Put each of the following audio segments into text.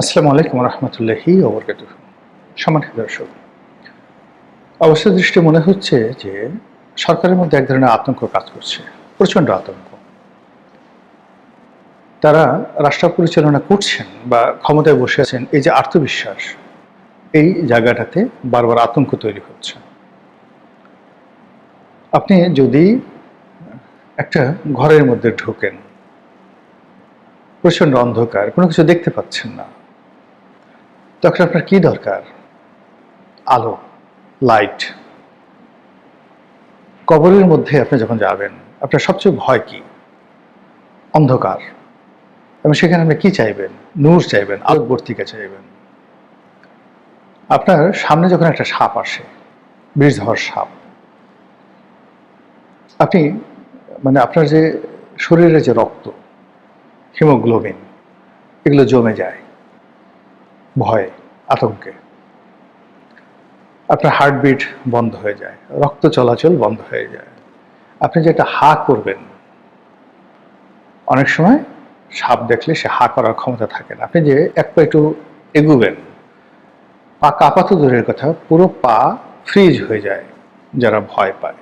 আসসালামু আলাইকুম রহমতুল্লাহি ওয়া বারাকাতুহু। সম্মানিত দর্শক, অবস্থা দৃষ্টি মনে হচ্ছে যে সরকারের মধ্যে এক ধরনের আতঙ্ক কাজ করছে, প্রচণ্ড আতঙ্ক। তারা রাষ্ট্র পরিচালনা করছেন বা ক্ষমতায় বসে আছেন, এই যে আত্মবিশ্বাস, এই জায়গাটাতে বারবার আতঙ্ক তৈরি হচ্ছে। আপনি যদি একটা ঘরের মধ্যে ঢোকেন, প্রচণ্ড অন্ধকার, কোনো কিছু দেখতে পাচ্ছেন না, তখন আপনার কি দরকার? আলো, লাইট। কবরের মধ্যে আপনি যখন যাবেন, আপনার সবচেয়ে ভয় কি? অন্ধকার। এবং সেখানে আপনি কি চাইবেন? নূর চাইবেন, আলোকবর্তিকা চাইবেন। আপনার সামনে যখন একটা সাপ আসে, বিষধর সাপ, আপনি আপনার যে শরীরে যে রক্ত, হিমোগ্লোবিন, এগুলো জমে যায় ভয়ে, আতঙ্কে। আপনার হার্টবিট বন্ধ হয়ে যায়, রক্ত চলাচল বন্ধ হয়ে যায়। আপনি যে একটা হা করবেন, অনেক সময় সাপ দেখলে সে হা করার ক্ষমতা থাকে না। আপনি যে এক পা একটু এগুবেন, পা কাঁপা তো দূরের কথা, পুরো পা ফ্রিজ হয়ে যায় যারা ভয় পায়।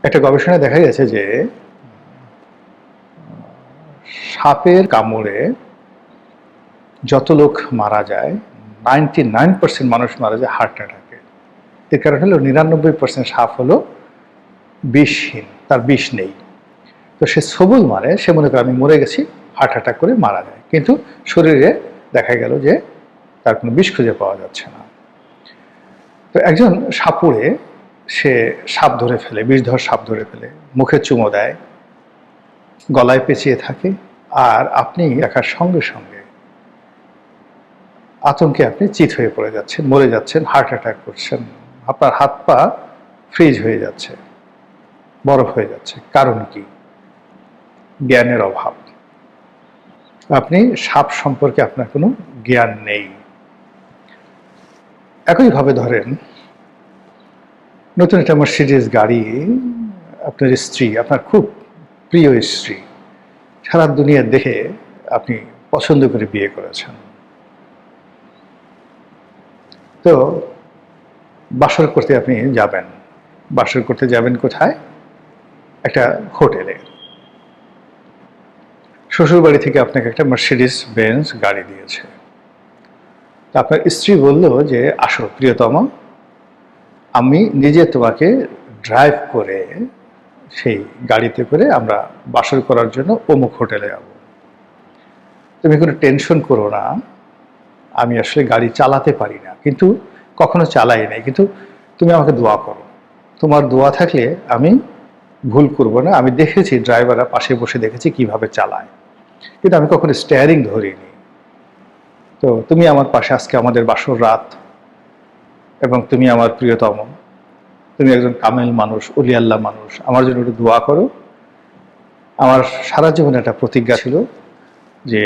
একটা গবেষণায় দেখা গেছে যে সাপের কামড়ে যত লোক মারা যায়, 99% মানুষ মারা যায় হার্ট অ্যাটাকে। এর কারণ হলো 99% সাপ হলো বিষহীন, তার বিষ নেই। তো সে সবুল মারে, সে মনে করে আমি মরে গেছি, হার্ট অ্যাটাক করে মারা যায়। কিন্তু শরীরে দেখা গেল যে তার কোনো বিষ খুঁজে পাওয়া যাচ্ছে না। তো একজন সাপুড়ে, সে সাপ ধরে ফেলে, বিষধর সাপ ধরে ফেলে, মুখে চুমো দেয়, গলায় পেঁচিয়ে থাকে, আর আপনি দেখার সঙ্গে সঙ্গে আতঙ্কে আপনি চিত হয়ে পড়ে যাচ্ছেন, মরে যাচ্ছেন, হার্ট অ্যাটাক করছেন, আপনার হাত পা ফ্রিজ হয়ে যাচ্ছে, বরফ হয়ে যাচ্ছে। কারণ কি? জ্ঞানের অভাব। আপনি সাপ সম্পর্কে আপনার কোনো জ্ঞান নেই। একইভাবে ধরেন, নতুন একটা মার্সিডিজ গাড়ি, আপনার স্ত্রী, আপনার খুব প্রিয় স্ত্রী, সারা দুনিয়া দেখে আপনি পছন্দ করে বিয়ে করেছেন। তো বাসর করতে আপনি যাবেন। বাসর করতে যাবেন কোথায়? একটা হোটেলে। শ্বশুরবাড়ি থেকে আপনাকে একটা মার্সিডিজ বেঞ্জ গাড়ি দিয়েছে। তা আপনার স্ত্রী বলল যে, আসো প্রিয়তম, আমি নিজে তোমাকে ড্রাইভ করে সেই গাড়িতে করে আমরা বাসর করার জন্য অমুক হোটেলে যাব। তুমি কোনো টেনশন করো না, আমি আসলে গাড়ি চালাতে পারি না, কিন্তু কখনো চালাই নাই, কিন্তু তুমি আমাকে দোয়া করো। তোমার দোয়া থাকলে আমি ভুল করব না। আমি দেখেছি ড্রাইভাররা পাশে বসে দেখেছি কিভাবে চালায়, কিন্তু আমি কখনো স্টিয়ারিং ধরিনি। তো তুমি আমার পাশে, আজকে আমাদের বাসর রাত, এবং তুমি আমার প্রিয়তম, তুমি একজন কামেল মানুষ, অলি আল্লাহ মানুষ, আমার জন্য একটু দোয়া করো। আমার সারা জীবনে একটা প্রতিজ্ঞা ছিল যে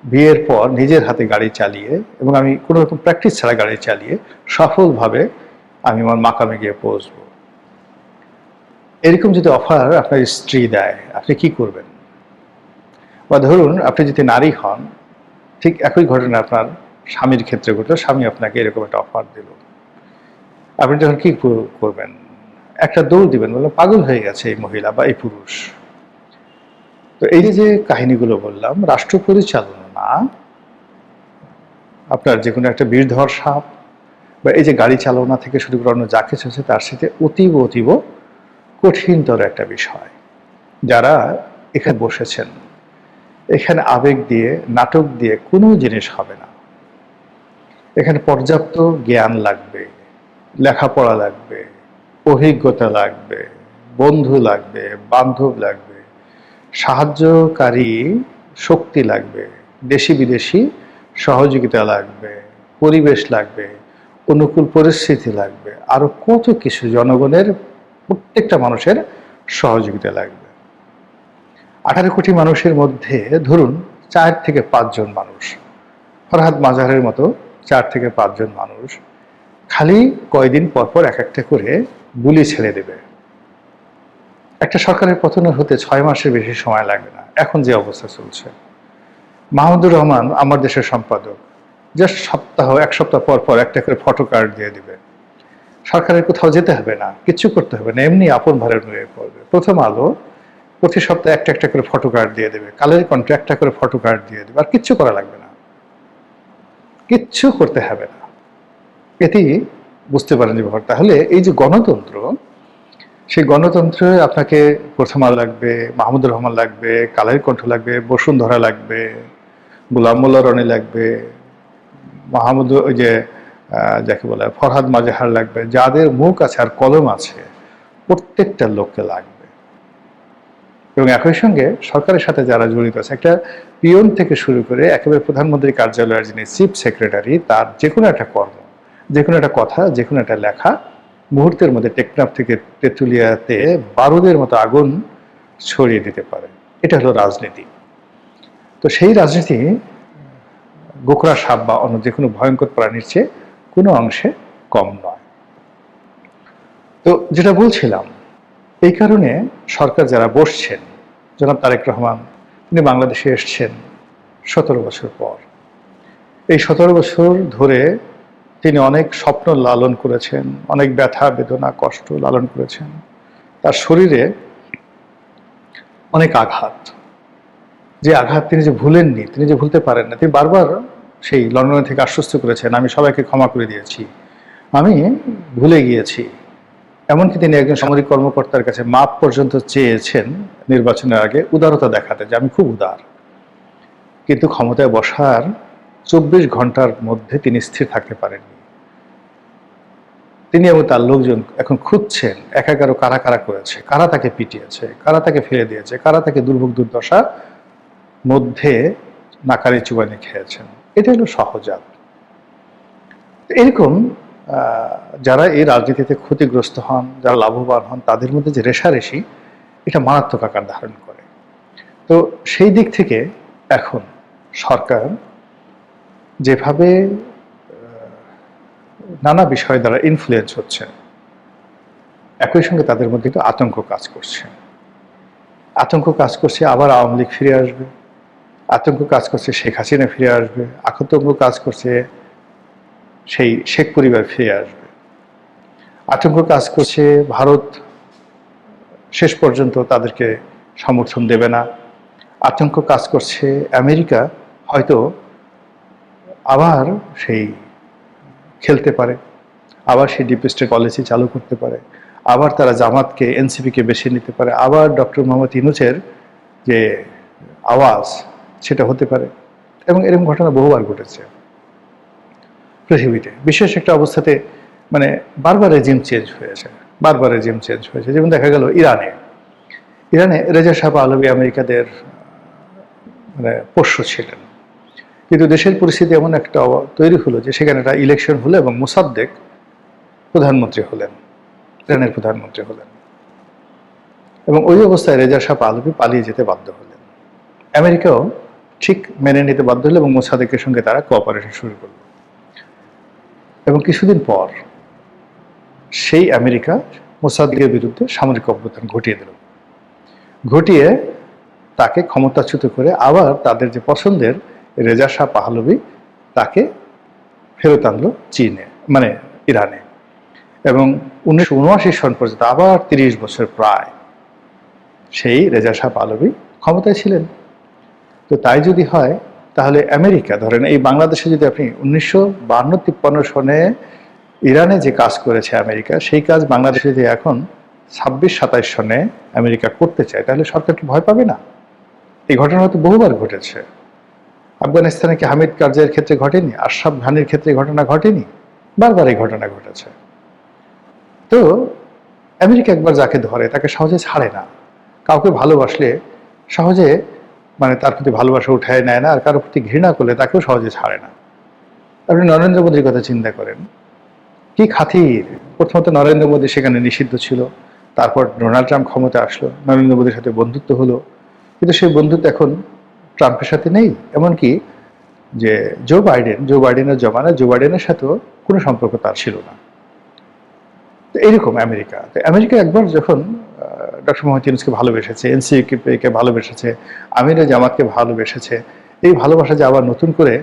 বিয়ের পর নিজের হাতে গাড়ি চালিয়ে, এবং আমি কোনো রকম প্র্যাকটিস ছাড়া গাড়ি চালিয়ে সফলভাবে আমি আমার মাকামে গিয়ে পৌঁছবো। এরকম যদি অফার আপনার স্ত্রী দেয়, আপনি কি করবেন? বা ধরুন আপনি যদি নারী হন, ঠিক একই ঘটনা আপনার স্বামীর ক্ষেত্রে ঘটলো, স্বামী আপনাকে এরকম একটা অফার দিল, আপনি তখন কি করবেন? একটা দৌড় দিবেন, বললাম পাগল হয়ে গেছে এই মহিলা বা এই পুরুষ। তো এই যে কাহিনীগুলো বললাম, রাষ্ট্র পরিচালনা, আপনার যে কোনো একটা বিষধর সাপ, বা এই যে গাড়ি চালনা থেকে শুরু করে অন্য যা কিছু আছে, তার সাথে অতীব অতীব কঠিনতর একটা বিষয়। যারা এখানে বসেছেন, এখানে আবেগ দিয়ে, নাটক দিয়ে কোনো জিনিস হবে না। এখানে পর্যাপ্ত জ্ঞান লাগবে, লেখাপড়া লাগবে, অভিজ্ঞতা লাগবে, বন্ধু লাগবে, বান্ধব লাগবে, সাহায্যকারী শক্তি লাগবে, দেশি বিদেশি সহযোগিতা লাগবে, পরিবেশ লাগবে, অনুকূল পরিস্থিতি লাগবে, আরো কত কিছু, জনগণের প্রত্যেকটা মানুষের সহযোগিতা লাগবে। 18 কোটি মানুষের মধ্যে ধরুন 4 থেকে 5 জন মানুষ, ফরহাদ মাজারের মতো 4 থেকে 5 জন মানুষ খালি কয়দিন পর পর এক একটা করে গুলি ছেড়ে দেবে। একটা সরকারের পতন হতে 6 মাসের বেশি সময় লাগবে না, এখন যে অবস্থা চলছে। মাহমুদুর রহমান আমার দেশের সম্পাদক, জাস্ট এক সপ্তাহ পর পর একটা করে ফটো কার্ড দিয়ে দিবে। সরকারের কোথাও যেতে হবে না, কিচ্ছু করতে হবে না, এমনি আপন ভারে নুয়ে পড়বে। প্রথম আলো প্রতি সপ্তাহে একটা একটা করে ফটো কার্ড দিয়ে দেবে, কালের কণ্ঠে একটা করে ফটো কার্ড দিয়ে দেবে, আর কিচ্ছু করা লাগবে না, কিচ্ছু করতে হবে না। এতেই বুঝতে পারেন যে ব্যাপার। তাহলে এই যে গণতন্ত্র, সেই গণতন্ত্রে আপনাকে প্রথম আলো লাগবে, মাহমুদুর রহমান লাগবে, কালের কণ্ঠ লাগবে, বসুন্ধরা লাগবে, গোলাম মোল্লা রনি লাগবে, মাহমুদ ওই যে যাকে বলে ফরহাদ মাজেহার লাগবে, যাদের মুখ আছে আর কলম আছে প্রত্যেকটা লোককে লাগবে। এবং একই সঙ্গে সরকারের সাথে যারা জড়িত আছে, একটা পিয়ন থেকে শুরু করে একেবারে প্রধানমন্ত্রীর কার্যালয়ের যিনি চিফ সেক্রেটারি, তার যে কোনো একটা কর্ম, যে কোনো একটা কথা, যে কোনো একটা লেখা মুহূর্তের মধ্যে টেকনাফ থেকে তেঁতুলিয়াতে বারুদের মতো আগুন ছড়িয়ে দিতে পারে। এটা হলো রাজনীতি। তো সেই রাজনীতি গোখরা সাপ বা অন্য যে কোনো ভয়ঙ্কর প্রাণীর চেয়ে কোনো অংশে কম নয়। তো যেটা বলছিলাম, এই কারণে সরকার যারা বসছেন, জনাব তারেক রহমান, তিনি বাংলাদেশে এসছেন 17 বছর পর। এই 17 বছর ধরে তিনি অনেক স্বপ্ন লালন করেছেন, অনেক ব্যথা বেদনা কষ্ট লালন করেছেন। তার শরীরে অনেক আঘাত, যে আঘাত তিনি যে ভুলেননি, তিনি যে ভুলতে পারেন না। তিনি বারবার সেই লন্ডন থেকে আশ্বস্ত করেছেন, আমি সবাইকে ক্ষমা করে দিয়েছি, আমি ভুলে গিয়েছি। এমনকি তিনি একজন সামরিক কর্মকর্তার কাছে মাপ পর্যন্ত চেয়েছেন নির্বাচনের আগে, উদারতা দেখাতে, যে আমি খুব উদার। কিন্তু ক্ষমতায় বসার 24 ঘন্টার মধ্যে তিনি স্থির থাকতে পারেননি। তিনি এবং তার লোকজন এখন খুঁজছেন একাগারো কারা কারা করেছে, কারা তাকে পিটিয়েছে, কারা তাকে ফেলে দিয়েছে, কারা তাকে দুর্ভোগ দুর্দশা মধ্যে নাকারি চুবানি খেয়েছেন। এটা হলো সহজাত। এরকম যারা এই রাজনীতিতে ক্ষতিগ্রস্ত হন, যারা লাভবান হন, তাদের মধ্যে যে রেষারেষি, এটা মারাত্মক আকার ধারণ করে। তো সেই দিক থেকে এখন সরকার যেভাবে নানা বিষয় দ্বারা ইনফ্লুয়েন্স হচ্ছে, একই সঙ্গে তাদের মধ্যে কিন্তু আতঙ্ক কাজ করছে। আতঙ্ক কাজ করছে আবার আওয়ামী লীগ ফিরে আসবে, আতঙ্ক কাজ করছে শেখ হাসিনা ফিরে আসবে, আতঙ্ক কাজ করছে সেই শেখ পরিবার ফিরে আসবে, আতঙ্ক কাজ করছে ভারত শেষ পর্যন্ত তাদেরকে সমর্থন দেবে না, আতঙ্ক কাজ করছে আমেরিকা হয়তো আবার সেই খেলতে পারে, আবার সেই ডিপ স্টেট পলিসি চালু করতে পারে, আবার তারা জামাতকে এনসিপিকে বেছে নিতে পারে, আবার ডক্টর মোহাম্মদ ইউনূসের যে আওয়াজ সেটা হতে পারে। এবং এরকম ঘটনা বহুবার ঘটেছে পৃথিবীতে। বিশেষ একটা অবস্থাতে মানে বারবার রেজিম চেঞ্জ হয়েছে, বারবার রেজিম চেঞ্জ হয়েছে। যেমন দেখা গেল ইরানে রেজা শাহ পাহলভি আমেরিকাদের মানে পোষ্য ছিলেন, কিন্তু দেশের পরিস্থিতি এমন একটা তৈরি হলো যে সেখানে একটা ইলেকশন হলো এবং মোসাদ্দেক প্রধানমন্ত্রী হলেন, ইরানের প্রধানমন্ত্রী হলেন। এবং ওই অবস্থায় রেজা শাহ পাহলভি পালিয়ে যেতে বাধ্য হলেন। আমেরিকাও ঠিক মেনে নিতে বাধ্য হলো এবং মোসাদ্দেকের সঙ্গে তারা কোঅপারেশন শুরু করলো। এবং কিছুদিন পর সেই আমেরিকা মোসাদ্দেকের বিরুদ্ধে সামরিক অভ্যুত্থান ঘটিয়ে দিল, ঘটিয়ে তাকে ক্ষমতাচ্যুত করে আবার তাদের যে পছন্দের রেজা শাহ পাহলভি তাকে ফেরত আনলো চীনে, মানে ইরানে। এবং 1979 সন পর্যন্ত আবার 30 বছর প্রায় সেই রেজা শাহ পাহলভি ক্ষমতায় ছিলেন। তো তাই যদি হয় তাহলে আমেরিকা, ধরেন এই বাংলাদেশে যদি আপনি 1952-53 সনে ইরানে যে কাজ করেছে আমেরিকা, সেই কাজ বাংলাদেশে যদি এখন 26-27 সনে আমেরিকা করতে চায়, তাহলে সরকার কি ভয় পাবে না? এই ঘটনা হয়তো বহুবার ঘটেছে। আফগানিস্তানে কি হামিদ কারজাইয়ের ক্ষেত্রে ঘটেনি? আশরাফ ঘানির ক্ষেত্রে ঘটনা ঘটেনি? বারবার এই ঘটনা ঘটেছে। তো আমেরিকা একবার যাকে ধরে তাকে সহজে ছাড়ে না। কাউকে ভালোবাসলে সহজে মানে তার প্রতি ভালোবাসা উঠায় নেয় না, আর কারোর প্রতি ঘৃণা করলে তাকেও সহজে ছাড়ে না। আপনি নরেন্দ্র মোদীর কথা চিন্তা করেন, কি খাতির! প্রথমত নরেন্দ্র মোদী সেখানে নিষিদ্ধ ছিল, তারপর ডোনাল্ড ট্রাম্প ক্ষমতা আসলো, নরেন্দ্র মোদীর সাথে বন্ধুত্ব হলো, কিন্তু সেই বন্ধুত্ব এখন ট্রাম্পের সাথে নেই। এমনকি যে জো বাইডেনের জমানায় জো বাইডেনের সাথেও কোনো সম্পর্ক তার ছিল না। তো এইরকম আমেরিকা, একবার যখন ডক্টর মোহাম্মদ ইউনূসকে ভালোবেসেছে, এনসিপিকে ভালোবেসেছে, আমির জামাতকে ভালোবেসেছে, এই ভালোবাসা যে আবার নতুন করে